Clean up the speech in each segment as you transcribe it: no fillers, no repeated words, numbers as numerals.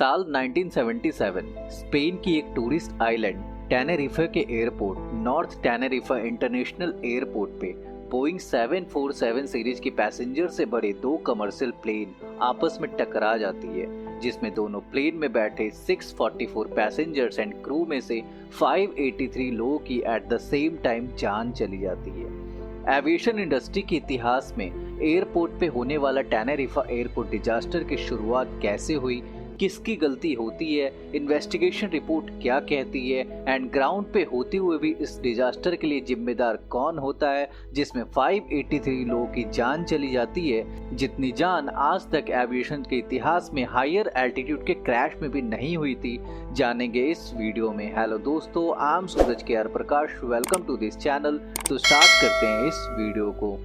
साल 1977 स्पेन की एक टूरिस्ट आइलैंड टेनेरिफा के एयरपोर्ट नॉर्थ टेनेरिफा इंटरनेशनल एयरपोर्ट पे बोइंग 747 सीरीज की पैसेंजर से भरे दो कमर्शियल प्लेन आपस में टकरा जाती है, जिसमें दोनों प्लेन में बैठे 644 पैसेंजर्स एंड क्रू में से 583 लोगों की एट द सेम टाइम जान चली जाती है। एविएशन इंडस्ट्री के इतिहास में एयरपोर्ट पे होने वाला टेनेरिफा एयरपोर्ट डिजास्टर की शुरुआत कैसे हुई, किसकी गलती होती है, इन्वेस्टिगेशन रिपोर्ट क्या कहती है एंड ग्राउंड पे होते हुए भी इस डिजास्टर के लिए जिम्मेदार कौन होता है, जिसमें 583 लोगों की जान चली जाती है, जितनी जान आज तक एविएशन के इतिहास में हायर एल्टीट्यूड के क्रैश में भी नहीं हुई थी, जानेंगे इस वीडियो में। हेलो दोस्तों, आई am Suraj K R Prakash, welcome to this channel. तो स्टार्ट करते हैं इस वीडियो को।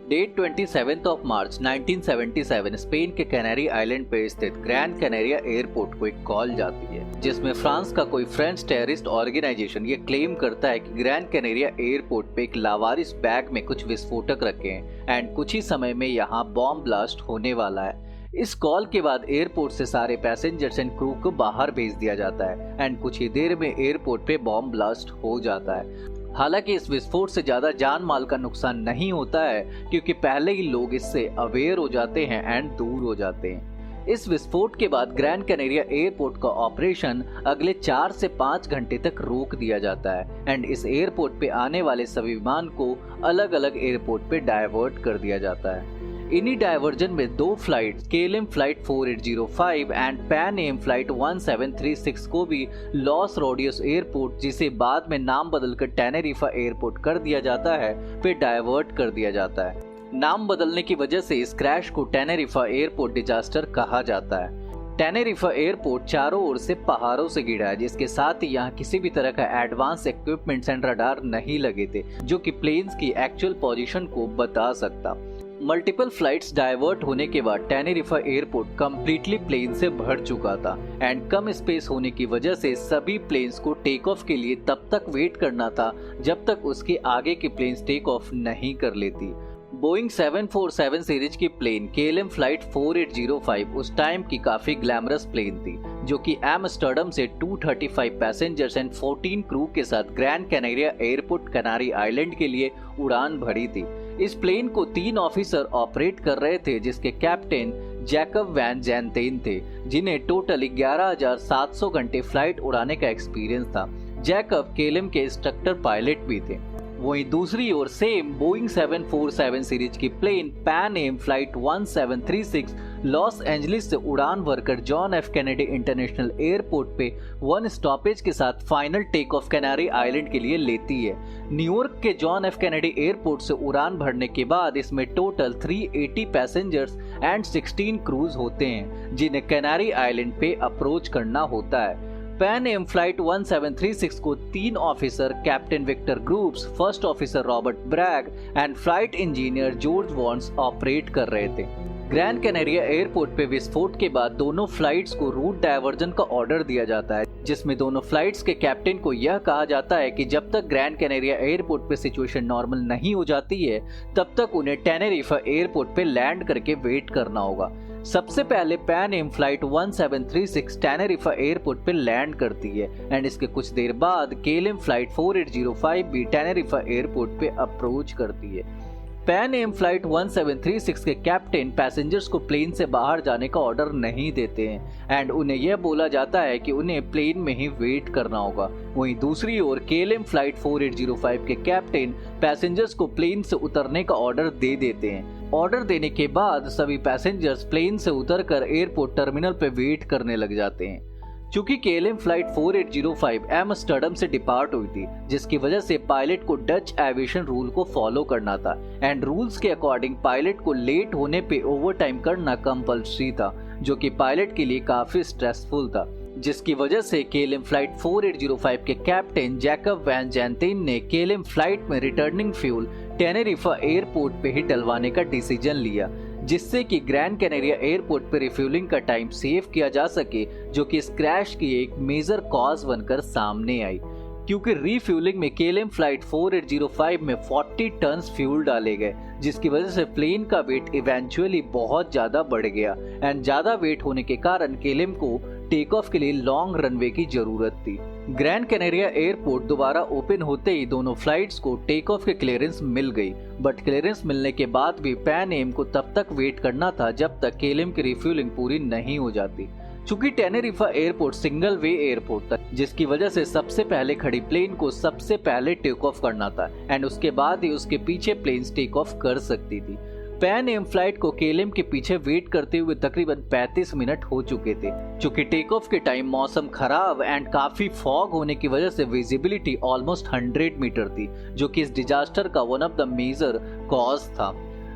डेट 27 ऑफ मार्च 1977 स्पेन के कैनरी आइलैंड पे स्थित ग्रैंड कैनेरिया एयरपोर्ट को एक कॉल जाती है, जिसमें फ्रांस का कोई फ्रेंच टेररिस्ट ऑर्गेनाइजेशन ये क्लेम करता है कि ग्रैंड कैनेरिया एयरपोर्ट पे एक लावारिस बैग में कुछ विस्फोटक रखे हैं एंड कुछ ही समय में यहाँ बॉम्ब ब्लास्ट होने वाला है। इस कॉल के बाद एयरपोर्ट से सारे पैसेंजर्स एंड क्रू को बाहर भेज दिया जाता है एंड कुछ ही देर में एयरपोर्ट पे बॉम्ब ब्लास्ट हो जाता है। हालांकि इस विस्फोट से ज्यादा जान माल का नुकसान नहीं होता है, क्योंकि पहले ही लोग इससे अवेयर हो जाते हैं एंड दूर हो जाते हैं। इस विस्फोट के बाद ग्रैंड कैनेरिया एयरपोर्ट का ऑपरेशन अगले 4 से 5 घंटे तक रोक दिया जाता है एंड इस एयरपोर्ट पे आने वाले सभी विमान को अलग अलग एयरपोर्ट पे डाइवर्ट कर दिया जाता है। इन्हीं डाइवर्जन में दो flight KLM flight 4805 and Pan Am flight 1736 को भी लॉस रोडियस एयरपोर्ट, जिसे बाद में नाम बदलकर टेनेरिफा एयरपोर्ट कर दिया जाता है, पे डाइवर्ट कर दिया जाता है। नाम बदलने की वजह से इस क्रैश को टेनेरिफा एयरपोर्ट डिजास्टर कहा जाता है। टेनेरिफा एयरपोर्ट चारों ओर से पहाड़ों से घिरा है, जिसके साथ ही यहाँ किसी भी तरह का एडवांस इक्विपमेंट्स एंड रडार नहीं लगे थे, जो कि प्लेन्स की एक्चुअल पोजीशन को बता सकता। मल्टीपल फ्लाइट्स डाइवर्ट होने के बाद टेनेरिफा एयरपोर्ट कंप्लीटली प्लेन से भर चुका था एंड कम स्पेस होने की वजह से सभी प्लेन्स को टेक ऑफ के लिए तब तक वेट करना था जब तक उसके आगे की प्लेन्स टेक ऑफ नहीं कर लेती। बोइंग 747 सीरीज की प्लेन केएलएम फ्लाइट 4805 उस टाइम की काफी ग्लैमरस प्लेन थी, जो कि एम्स्टर्डम से 235 पैसेंजर्स एंड 14 क्रू के साथ ग्रैंड कैनेरिया एयरपोर्ट कनारी आइलैंड के लिए उड़ान भरी थी। इस प्लेन को 3 ऑफिसर ऑपरेट कर रहे थे, जिसके कैप्टन जैकब वैन जैनतेन थे, जिन्हें टोटल 11,700 घंटे फ्लाइट उड़ाने का एक्सपीरियंस था। जैकब केएलएम के इंस्ट्रक्टर पायलट भी थे। वहीं दूसरी ओर सेम बोइंग 747 सीरीज की plane Pan Am flight 1736 Los Angeles से उड़ान भरकर John F Kennedy international airport पे 1 स्टॉपेज के साथ final take off Canary Island के लिए लेती है। न्यूयॉर्क के जॉन एफ कैनेडी एयरपोर्ट से उड़ान भरने के बाद इसमें टोटल 380 पैसेंजर्स एंड 16 क्रूज होते हैं, जिन्हें कैनारी आइलैंड पे अप्रोच करना होता है। पैन एम फ्लाइट 1736 को 3 officer captain Victor Grubbs, first officer Robert Bragg and flight engineer George Warns operate कर रहे थे। ग्रैंड कैनेरिया एयरपोर्ट पे विस्फोट के बाद दोनों फ्लाइट्स को रूट डाइवर्जन का ऑर्डर दिया जाता है, जिसमें दोनों फ्लाइट्स के कैप्टन को यह कहा जाता है कि जब तक ग्रैंड कैनेरिया एयरपोर्ट पे सिचुएशन नॉर्मल नहीं हो जाती है, तब तक उन्हें टेनेरिफा एयरपोर्ट पे लैंड करके वेट करना होगा। सबसे पहले पैन एम फ्लाइट 1736 टेनेरिफा एयरपोर्ट पे लैंड करती है एंड इसके कुछ देर बाद केएलएम फ्लाइट 4805 भी टेनेरिफा एयरपोर्ट पे अप्रोच करती है। पैन एम फ्लाइट 1736 के कैप्टन पैसेंजर्स को प्लेन से बाहर जाने का ऑर्डर नहीं देते हैं एंड उन्हें यह बोला जाता है कि उन्हें प्लेन में ही वेट करना होगा। वहीं दूसरी ओर केएलएम फ्लाइट 4805 के कैप्टन पैसेंजर्स को प्लेन से उतरने का ऑर्डर दे देते हैं। ऑर्डर देने के बाद सभी पैसेंजर्स प्लेन से उतरकर एयरपोर्ट टर्मिनल पे वेट करने लग जाते हैं। चूंकि केएलएम फ्लाइट 4805 एम्स्टर्डम से डिपार्ट हुई थी, जिसकी वजह से पायलट को डच एविएशन रूल को फॉलो करना था एंड रूल्स के अकॉर्डिंग पायलट को लेट होने पे ओवरटाइम करना कंपल्सरी था, जो कि पायलट के लिए काफी स्ट्रेसफुल था, जिसकी वजह से केएलएम फ्लाइट 4805 के कैप्टन जैकब वैन जैनतेन ने केएलएम फ्लाइट में रिटर्निंग फ्यूल टेनेरिफा एयरपोर्ट पे ही डलवाने का डिसीजन लिया, जिससे कि ग्रैंड कैनेरिया एयरपोर्ट पे रिफ्यूलिंग का टाइम सेव किया जा सके, जो कि इस क्रैश की एक मेजर कॉज बनकर सामने आई। क्योंकि रीफ्यूलिंग में केएलएम फ्लाइट 4805 में 40 टन फ्यूल डाले गए, जिसकी वजह से प्लेन का वेट इवेंचुअली बहुत ज्यादा बढ़ गया एंड ज्यादा वेट होने के कारण केएलएम को टेक ऑफ के लिए लॉन्ग रनवे की जरूरत थी। ग्रैंड कैनेरिया एयरपोर्ट दोबारा ओपन होते ही दोनों फ्लाइट्स को टेक ऑफ के क्लियरेंस मिल गई, बट क्लियरेंस मिलने के बाद भी पैन एम को तब तक वेट करना था जब तक केएलएम की रिफ्यूलिंग पूरी नहीं हो जाती। चूंकि टेनेरिफा एयरपोर्ट सिंगल वे एयरपोर्ट था, जिसकी वजह से सबसे पहले खड़ी प्लेन को सबसे पहले टेक ऑफ करना था एंड उसके बाद ही उसके पीछे प्लेन्स टेक ऑफ कर सकती थी। पैन एम फ्लाइट को केएलएम के पीछे वेट करते हुए तकरीबन 35 मिनट हो चुके थे। चूंकि टेक ऑफ के टाइम मौसम खराब एंड काफी फॉग होने की वजह से विजिबिलिटी ऑलमोस्ट 100 मीटर थी, जो कि इस डिजास्टर का one of the major cause था।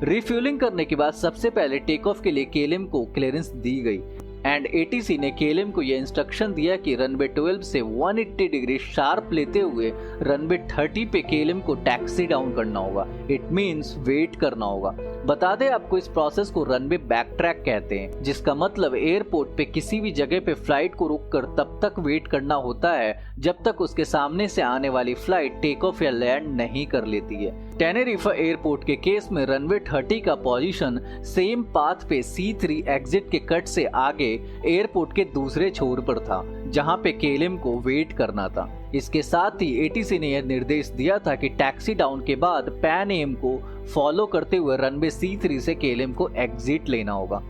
रिफ्यूलिंग करने के बाद सबसे पहले टेक ऑफ के लिए केएलएम को क्लियरेंस दी गई एंड एटीसी ने केएलएम को यह इंस्ट्रक्शन दिया कि रनवे 12 से 180 डिग्री शार्प लेते हुए रनवे 30 पे केएलएम को टैक्सी डाउन करना होगा। इट मींस वेट करना होगा। बता दें आपको, इस प्रोसेस को रनवे बैक ट्रैक कहते हैं, जिसका मतलब एयरपोर्ट पे किसी भी जगह पे फ्लाइट को रोककर तब तक वेट करना होता है जब तक उसके सामने से आने वाली फ्लाइट टेक ऑफ या लैंड नहीं कर लेती है। टेनेरिफा एयरपोर्ट के केस में रनवे 30 का पोजीशन सेम पाथ पे C3 एग्जिट के कट से आगे एयरपोर्ट के दूसरे छोर पर था, जहां पे केएलएम को वेट करना था। इसके साथ ही एटीसी ने यह निर्देश दिया था कि टैक्सी डाउन के बाद पैन एम को फॉलो करते हुए रनवे C3 से केएलएम को एग्जिट लेना होगा।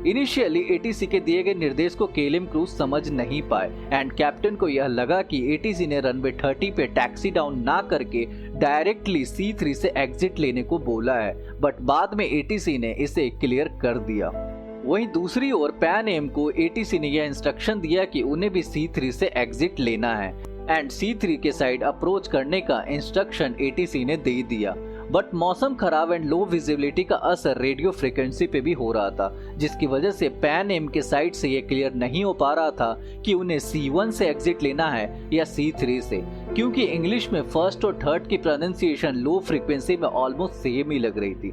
इनिशियली एटीसी के दिए गए निर्देश को केएलएम क्रू समझ नहीं पाए एंड कैप्टन को यह लगा कि एटीसी ने रनवे 30 पे टैक्सी डाउन ना करके डायरेक्टली C3 से एग्जिट लेने को बोला है, बट बाद में एटीसी ने इसे क्लियर कर दिया। वहीं दूसरी ओर पैन एम को एटीसी ने यह इंस्ट्रक्शन दिया कि उन्हें भी C3 से एग्जिट लेना है एंड C3 के साइड अप्रोच करने का इंस्ट्रक्शन एटीसी ने दे दिया। बट मौसम खराब एंड लो विजिबिलिटी का असर रेडियो फ्रीक्वेंसी पे भी हो रहा था, जिसकी वजह से पैन एम के साइड से ये क्लियर नहीं हो पा रहा था कि उन्हें C1 से एग्जिट लेना है या C3 से, क्योंकि इंग्लिश में फर्स्ट और थर्ड की प्रोनाउंसिएशन लो फ्रीक्वेंसी में ऑलमोस्ट सेम ही लग रही थी।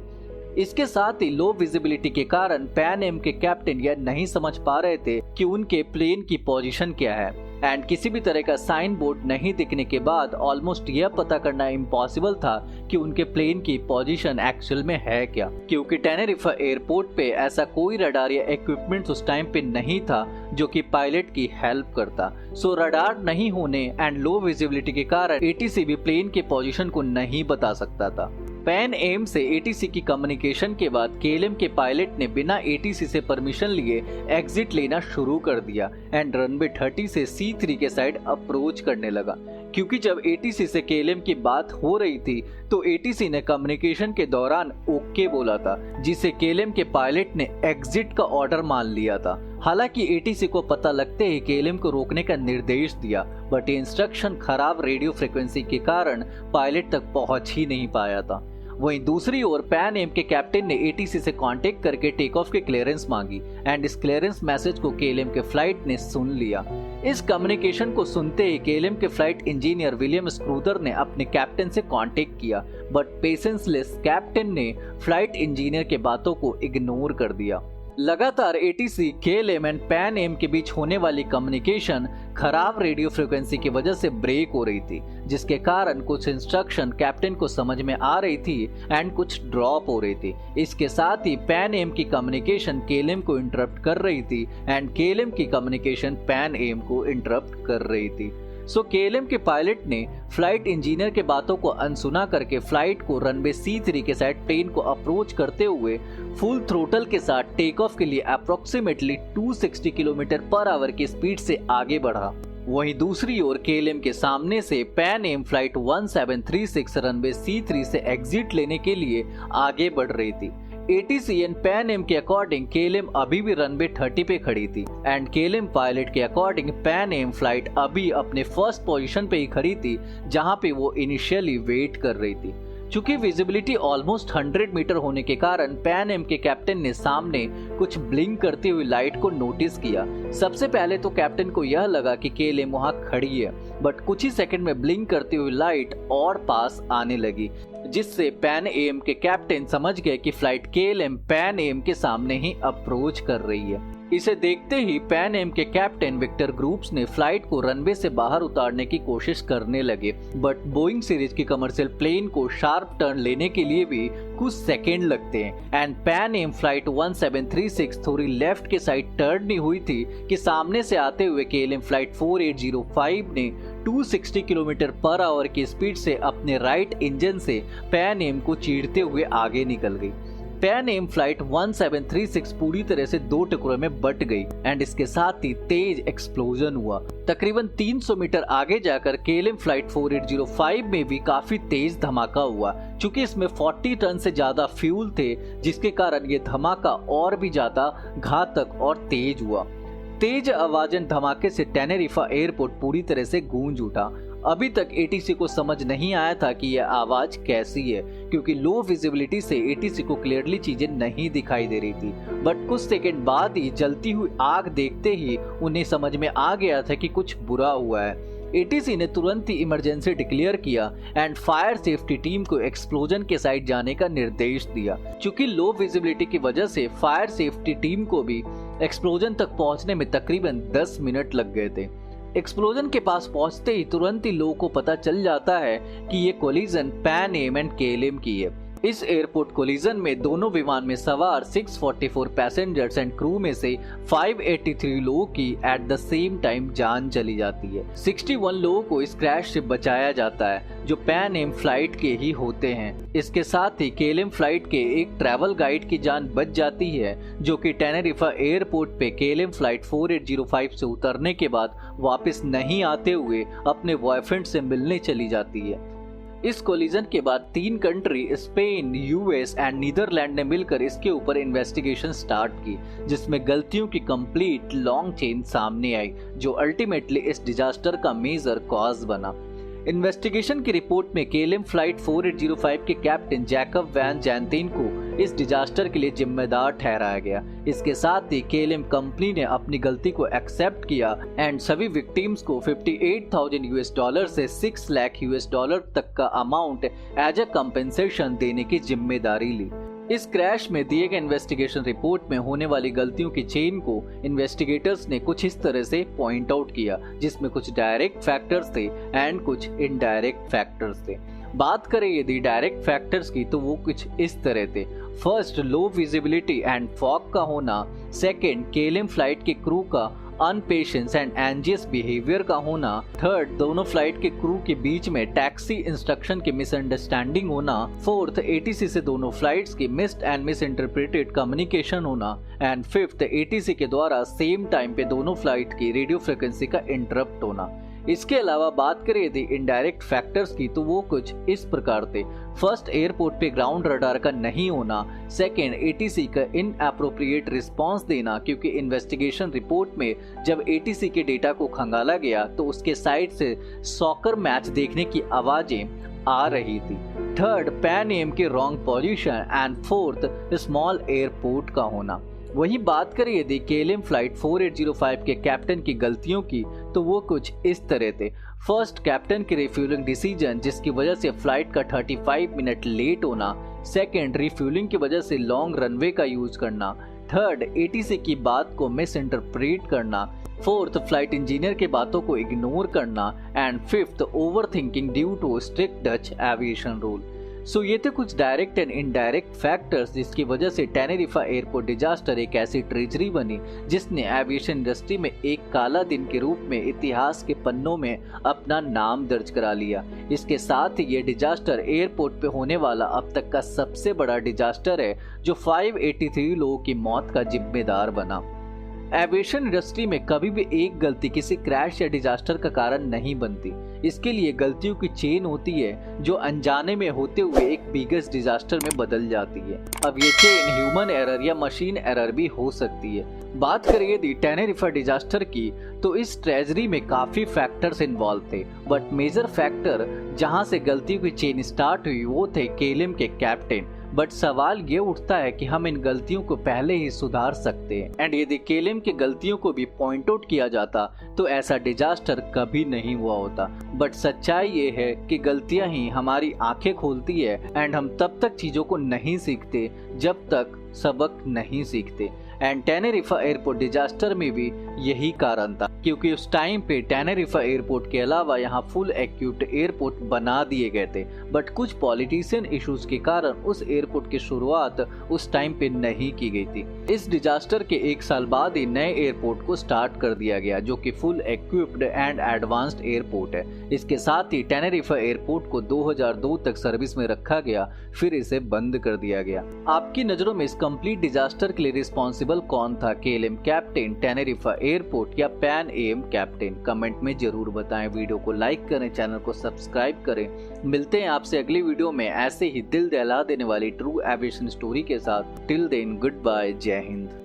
इसके साथ ही लो विजिबिलिटी के कारण पैन एम के कैप्टन यह नहीं समझ पा रहे थे कि उनके प्लेन की पोजीशन क्या है एंड किसी भी तरह का साइन बोर्ड नहीं दिखने के बाद ऑलमोस्ट यह पता करना इम्पॉसिबल था कि उनके प्लेन की पोजीशन एक्चुअल में है क्या, क्योंकि टेनेरिफा एयरपोर्ट पे ऐसा कोई रडार या इक्विपमेंट उस टाइम पे नहीं था जो कि पायलट की हेल्प करता। सो रडार नहीं होने एंड लो विजिबिलिटी के कारण एटीसी भी प्लेन के पोजीशन को नहीं बता सकता था। पैन एम से एटीसी की कम्युनिकेशन के बाद केएलएम के पायलट ने बिना एटीसी से परमिशन लिए एग्जिट लेना शुरू कर दिया एंड रनवे 30 से C3 के साइड अप्रोच करने लगा। क्योंकि जब एटीसी से केएलएम की बात हो रही थी तो एटीसी ने कम्युनिकेशन के दौरान ओके बोला था, जिसे केएलएम के पायलट ने एग्जिट का ऑर्डर मान लिया था। हालांकि एटीसी को पता लगते ही केएलएम को रोकने का निर्देश दिया, बट ये इंस्ट्रक्शन खराब रेडियो फ्रीक्वेंसी के कारण पायलट तक पहुंच ही नहीं पाया था। वहीं दूसरी ओर पैन एम के कैप्टन ने एटीसी से कांटेक्ट करके टेक ऑफ के क्लियरेंस मांगी एंड इस क्लियरेंस मैसेज को केएलएम के फ्लाइट ने सुन लिया। इस कम्युनिकेशन को सुनते ही केएलएम के फ्लाइट इंजीनियर विलियम स्क्रूदर ने अपने कैप्टन से कांटेक्ट किया, बट पेशेंसलेस कैप्टन ने फ्लाइट इंजीनियर के बातों को इग्नोर कर दिया। लगातार ATC, KLM and Pan Am के बीच होने वाली कम्युनिकेशन खराब रेडियो फ्रीक्वेंसी की वजह से ब्रेक हो रही थी, जिसके कारण कुछ इंस्ट्रक्शन कैप्टन को समझ में आ रही थी एंड कुछ ड्रॉप हो रही थी। इसके साथ ही पैन एम की कम्युनिकेशन केएलएम को इंटरप्ट कर रही थी एंड केएलएम की कम्युनिकेशन पैन एम को इंटरप्ट कर रही थी। सो केएलएम के पायलट ने फ्लाइट इंजीनियर के बातों को अनसुना करके फ्लाइट को रनवे C3 के साइड प्लेन को अप्रोच करते हुए फुल थ्रोटल के साथ टेक ऑफ के लिए अप्रोक्सीमेटली 260 किलोमीटर पर आवर की स्पीड से आगे बढ़ा। वहीं दूसरी ओर केएलएम के सामने से pan Am flight 1736 runway C3 से एग्जिट लेने के लिए आगे बढ़ रही थी। एटीसी एंड पैन एम के अकॉर्डिंग केएलएम अभी भी रनवे 30 पे खड़ी थी एंड केएलएम पायलट के अकॉर्डिंग पैन एम फ्लाइट अभी अपने फर्स्ट पोजीशन पे ही खड़ी थी, जहां पे वो इनिशियली वेट कर रही थी। चूंकि विजिबिलिटी ऑलमोस्ट 100 मीटर होने के कारण पैन एम के कैप्टन ने सामने कुछ ब्लिंक करती हुई लाइट को नोटिस किया। सबसे पहले तो कैप्टन को यह लगा कि केएलएम वहां खड़ी है, बट कुछ ही सेकंड में ब्लिंक करती हुई लाइट और पास आने लगी, जिससे पैन एम के कैप्टन समझ गए कि फ्लाइट केएलएम पैन एम के सामने ही अप्रोच कर रही है। इसे देखते ही पैन एम के कैप्टन विक्टर ग्रुप्स ने फ्लाइट को रनवे से बाहर उतारने की कोशिश करने लगे, बट बोइंग सीरीज की कमर्शियल प्लेन को शार्प टर्न लेने के लिए भी कुछ सेकेंड लगते हैं एंड पैन एम फ्लाइट 1736 थोड़ी लेफ्ट के साइड टर्न नहीं हुई थी कि सामने से आते हुए केएलएम फ्लाइट 4805 ने 260 किलोमीटर पर आवर की स्पीड से अपने राइट इंजन से पैन एम को चीरते हुए आगे निकल गई। पैन एम फ्लाइट 1736 पूरी तरह से दो टुकड़ों में बट गई एंड इसके साथ ही तेज एक्सप्लोजन हुआ। तकरीबन 300 मीटर आगे जाकर केएलएम फ्लाइट 4805 में भी काफी तेज धमाका हुआ, चूंकि इसमें 40 टन से ज्यादा फ्यूल थे, जिसके कारण ये धमाका और भी ज्यादा घातक और तेज हुआ। तेज आवाजन धमाके से टेनेरिफा एयरपोर्ट पूरी तरह से गूंज उठा। अभी तक एटीसी को समझ नहीं आया था कि यह आवाज कैसी है, क्योंकि लो विजिबिलिटी से एटीसी को क्लियरली चीजें नहीं दिखाई दे रही थी। बट कुछ सेकंड बाद ही जलती हुई आग देखते ही उन्हें समझ में आ गया था कि कुछ बुरा हुआ है। एटीसी ने तुरंत ही इमरजेंसी डिक्लेयर किया एंड फायर सेफ्टी टीम को एक्सप्लोजन के साइड जाने का निर्देश दिया। चूंकि लो विजिबिलिटी की वजह से फायर सेफ्टी टीम को भी एक्सप्लोजन तक पहुंचने में तकरीबन 10 मिनट लग गए थे। एक्सप्लोजन के पास पहुंचते ही तुरंत ही लोगों को पता चल जाता है कि ये collision Pan Am and KLM की है। इस एयरपोर्ट कोलिजन में दोनों विमान में सवार 644 पैसेंजर्स एंड क्रू में से 583 लोगों की एट द सेम टाइम जान चली जाती है। 61 लोगों को इस क्रैश से बचाया जाता है, जो पैन एम फ्लाइट के ही होते हैं। इसके साथ ही केएलएम फ्लाइट के एक ट्रैवल गाइड की जान बच जाती है, जो कि टेनेरिफा एयरपोर्ट पे केएलएम फ्लाइट 4805 से उतरने के बाद वापस नहीं आते हुए अपने बॉयफ्रेंड से मिलने चली जाती है। इस कोलिजन के बाद 3 country Spain, US and Netherland ने मिलकर इसके ऊपर इन्वेस्टिगेशन स्टार्ट की, जिसमें गलतियों की कंप्लीट लॉन्ग चेन सामने आई, जो अल्टीमेटली इस डिजास्टर का मेजर कॉज बना। इन्वेस्टिगेशन की रिपोर्ट में केएलएम फ्लाइट 4805 के कैप्टन जैकब वैन जैंतेन को इस डिजास्टर के लिए जिम्मेदार ठहराया गया। इसके साथ ही केएलएम कंपनी ने अपनी गलती को एक्सेप्ट किया एंड सभी विक्टिम्स को $58,000 से $6 लाख तक का अमाउंट एज अ कंपेंसेशन देने की जिम्मेदारी ली। इस क्रैश में दिए गए इन्वेस्टिगेशन रिपोर्ट में होने वाली गलतियों की चेन को इन्वेस्टिगेटर्स ने कुछ इस तरह से पॉइंट आउट किया, जिसमें कुछ डायरेक्ट फैक्टर्स थे एंड कुछ इनडायरेक्ट फैक्टर्स थे। बात करें यदि डायरेक्ट फैक्टर्स की, तो वो कुछ इस तरह थे। First, low visibility and fog का होना। सेकेंड, केएलएम फ्लाइट के क्रू का अनपेशेंस एंड एंजियस बिहेवियर का होना। थर्ड, दोनों फ्लाइट के क्रू के बीच में टैक्सी इंस्ट्रक्शन की मिसअंडरस्टैंडिंग होना। फोर्थ, एटीसी से दोनों फ्लाइट्स की missed and miss interpreted communication होना। एंड फिफ्थ, एटीसी के द्वारा सेम टाइम पे दोनों फ्लाइट की रेडियो फ्रिक्वेंसी का इंटरप्ट होना। इसके अलावा बात करें यदि इनडायरेक्ट फैक्टर्स की, तो वो कुछ इस प्रकार थे। फर्स्ट, एयरपोर्ट पे ग्राउंड रडार का नहीं होना। सेकेंड, एटीसी का इनएप्रोप्रिएट रिस्पांस देना, क्योंकि इन्वेस्टिगेशन रिपोर्ट में जब एटीसी के डेटा को खंगाला गया तो उसके साइड से सॉकर मैच देखने की आवाजें आ रही थी। थर्ड, पैन एम के wrong position and fourth, small airport का होना। वही बात करें यदि केएलएम फ्लाइट 4805 के कैप्टन की गलतियों की, तो वो कुछ इस तरह थे। फर्स्ट, कैप्टन की रिफ्यूलिंग डिसीजन, जिसकी वजह से फ्लाइट का 35 मिनट लेट होना। सेकेंड, रिफ्यूलिंग की वजह से लॉन्ग रनवे का यूज करना। थर्ड, एटीसी की बात को मिस इंटरप्रेट करना। फोर्थ, फ्लाइट इंजीनियर के बातों को इग्नोर करना। And fifth, overthinking due to strict Dutch aviation rule. So ये थे कुछ डायरेक्ट एंड इनडायरेक्ट फैक्टर्स जिसकी वजह से टेनेरिफा एयरपोर्ट डिजास्टर एक ऐसी ट्रेजरी बनी जिसने एविएशन इंडस्ट्री में एक काला दिन के रूप में इतिहास के पन्नों में अपना नाम दर्ज करा लिया। इसके साथ ही ये डिजास्टर एयरपोर्ट पे होने वाला अब तक का सबसे बड़ा डिजास्टर है, जो 583 लोगों की मौत का जिम्मेदार बना। एविएशन इंडस्ट्री में कभी भी एक गलती किसी क्रैश या डिजास्टर का कारण नहीं बनती। इसके लिए गलतियों की चेन होती है जो अनजाने में होते हुए एक बिगेस्ट डिजास्टर में बदल जाती है। अब ये चेन ह्यूमन एरर या मशीन एरर भी हो सकती है। बात करें यदि टेनेरिफा डिजास्टर की, तो इस ट्रेजरी में काफी फैक्टर्स इन्वॉल्व थे, बट मेजर फैक्टर जहां से गलतियों की चेन स्टार्ट हुई वो थे केएलएम के कैप्टन। बट सवाल ये उठता है कि हम इन गलतियों को पहले ही सुधार सकते हैं, एंड यदि केएलएम की गलतियों को भी पॉइंट आउट किया जाता तो ऐसा डिजास्टर कभी नहीं हुआ होता। बट सच्चाई ये है कि गलतियां ही हमारी आंखें खोलती है, एंड हम तब तक चीजों को नहीं सीखते जब तक सबक नहीं सीखते। एंड टेनेरिफा एयरपोर्ट डिजास्टर में भी यही कारण था, क्योंकि उस टाइम पे टेनेरिफा एयरपोर्ट के अलावा यहाँ फुल इक्विप्ड एयरपोर्ट बना दिए गए थे, बट कुछ पॉलिटिशियन इश्यूज के कारण उस एयरपोर्ट की शुरुआत उस टाइम पे नहीं की गई थी। इस डिजास्टर के 1 साल बाद ही नए एयरपोर्ट को स्टार्ट कर दिया गया, जो कि full equipped and advanced airport है। इसके साथ ही टेनेरिफा एयरपोर्ट को 2002 तक सर्विस में रखा गया, फिर इसे बंद कर दिया गया। आपकी नजरों में इस कंप्लीट डिजास्टर के लिए रिस्पॉन्सिबल कौन था? KLM कैप्टन, टेनेरिफा एयरपोर्ट या पैन AM कैप्टन? कमेंट में जरूर बताएं। वीडियो को लाइक करें, चैनल को सब्सक्राइब करें। मिलते हैं आपसे अगली वीडियो में ऐसे ही दिल दहला देने वाली ट्रू एविएशन स्टोरी के साथ। टिल देन गुड बाय, जय हिंद।